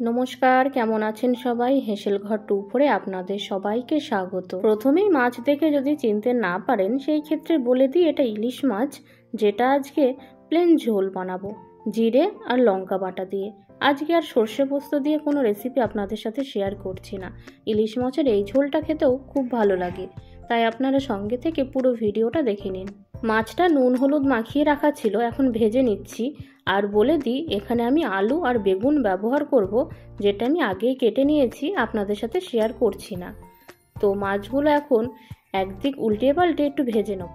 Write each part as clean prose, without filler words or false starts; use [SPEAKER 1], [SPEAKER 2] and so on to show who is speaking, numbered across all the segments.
[SPEAKER 1] নমস্কার, কেমন আছেন সবাই? হেসেল ঘর 2 আপনাদের সবাইকে স্বাগত। প্রথমেই মাছ দেখে যদি চিনতে না পারেন, সেই ক্ষেত্রে বলে দিই এটা ইলিশ মাছ, যেটা আজকে প্লেন ঝোল বানাবো জিরে আর লঙ্কা বাটা দিয়ে। আজকে আর সর্ষে পোস্ত দিয়ে কোনো রেসিপি আপনাদের সাথে শেয়ার করছি না। ইলিশ মাছের এই ঝোলটা খেতেও খুব ভালো লাগে, তাই আপনারা সঙ্গে থেকে পুরো ভিডিওটা দেখে নিন। মাছটা নুন হলুদ মাখিয়ে রাখা ছিল, এখন ভেজে নিচ্ছি। আর বলে দিই, এখানে আমি আলু আর বেগুন ব্যবহার করব, যেটা আমি আগেই কেটে নিয়েছি, আপনাদের সাথে শেয়ার করছি না। তো মাছগুলো এখন একদিক উল্টিয়ে পাল্টে একটু ভেজে নেব।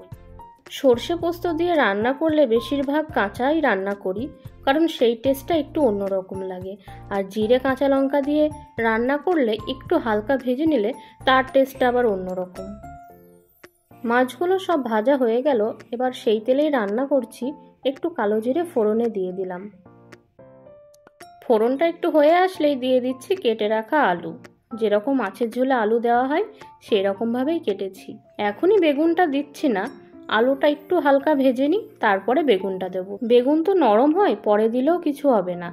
[SPEAKER 1] সর্ষে পোস্ত দিয়ে রান্না করলে বেশিরভাগ কাঁচাই রান্না করি, কারণ সেই টেস্টটা একটু অন্যরকম লাগে। আর জিরে কাঁচা লঙ্কা দিয়ে রান্না করলে একটু হালকা ভেজে নিলে তার টেস্টটা আবার অন্যরকম। মাছগুলো সব ভাজা হয়ে গেল, এবার সেই তেলেই রান্না করছি। একটু কালো জিরে ফোড়নে দিয়ে দিলাম। ফোড়নটা একটু হয়ে আসলেই দিয়ে দিচ্ছি কেটে রাখা আলু। যেরকম মাছের ঝোলে আলু দেওয়া হয় সেই রকমভাবেই কেটেছি। এখনই বেগুনটা দিচ্ছি না, আলুটা একটু হালকা ভেজে নিই, তারপরে বেগুনটা দেবো। বেগুন তো নরম হয়, পরে দিলেও কিছু হবে না।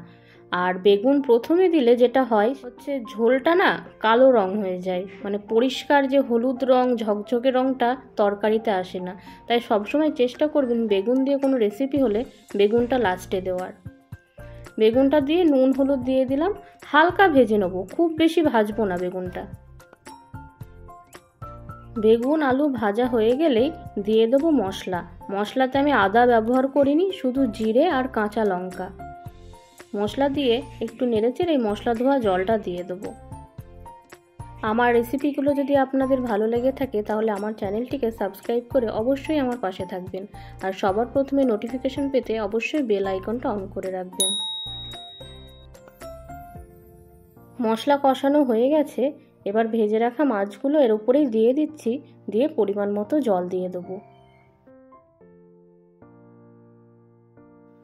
[SPEAKER 1] আর বেগুন প্রথমে দিলে যেটা হয় হচ্ছে ঝোলটা না কালো রং হয়ে যায়, মানে পরিষ্কার যে হলুদ রং ঝকঝকে রংটা তরকারিতে আসে না। তাই সবসময় চেষ্টা করবেন বেগুন দিয়ে কোনো রেসিপি হলে বেগুনটা লাস্টে দেওয়ার। বেগুনটা দিয়ে নুন হলুদ দিয়ে দিলাম, হালকা ভেজে নেবো, খুব বেশি ভাজবো না বেগুনটা। বেগুন আলু ভাজা হয়ে গেলেই দিয়ে দেবো মশলা। মশলাতে আমি আদা ব্যবহার করিনি, শুধু জিরে আর কাঁচা লঙ্কা। মশলা দিয়ে একটু নেড়েচেড়ে এই মশলা ধোয়া জলটা দিয়ে দেবো। আমার রেসিপিগুলো যদি আপনাদের ভালো লেগে থাকে তাহলে আমার চ্যানেলটিকে সাবস্ক্রাইব করে অবশ্যই আমার পাশে থাকবেন। আর সবার প্রথমে নোটিফিকেশন পেতে অবশ্যই বেল আইকনটা অন করে রাখবেন। মশলা কষানো হয়ে গেছে, এবার ভেজে রাখা মাছগুলো এর উপরেই দিয়ে দিচ্ছি, দিয়ে পরিমাণ মতো জল দিয়ে দেবো।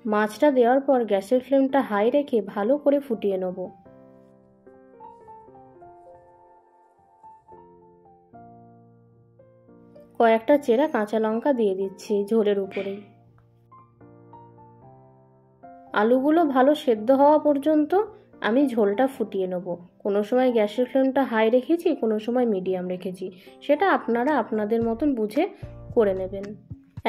[SPEAKER 1] মাছটা দেওয়ার পর গ্যাসের ফ্লেমটা হাই রেখে ভালো করে ফুটিয়ে নেব। কয়েকটা চেরা কাঁচা লঙ্কা দিয়ে দিচ্ছি ঝোলের উপরেই। আলুগুলো ভালো সেদ্ধ হওয়া পর্যন্ত আমি ঝোলটা ফুটিয়ে নেব। কোনো সময় গ্যাসের ফ্লেমটা হাই রেখেছি, কোনো সময় মিডিয়াম রেখেছি, সেটা আপনারা আপনাদের মতন বুঝে করে নেবেন।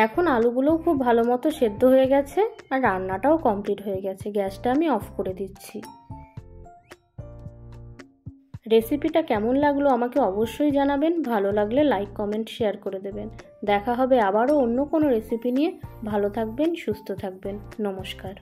[SPEAKER 1] এখন আলুগুলোও খুব ভালো মতো সেদ্ধ হয়ে গেছে আর রান্নাটাও কমপ্লিট হয়ে গেছে। গ্যাসটা আমি অফ করে দিচ্ছি। রেসিপিটা কেমন লাগলো আমাকে অবশ্যই জানাবেন। ভালো লাগলে লাইক কমেন্ট শেয়ার করে দেবেন। দেখা হবে আবারও অন্য কোনো রেসিপি নিয়ে। ভালো থাকবেন, সুস্থ থাকবেন। নমস্কার।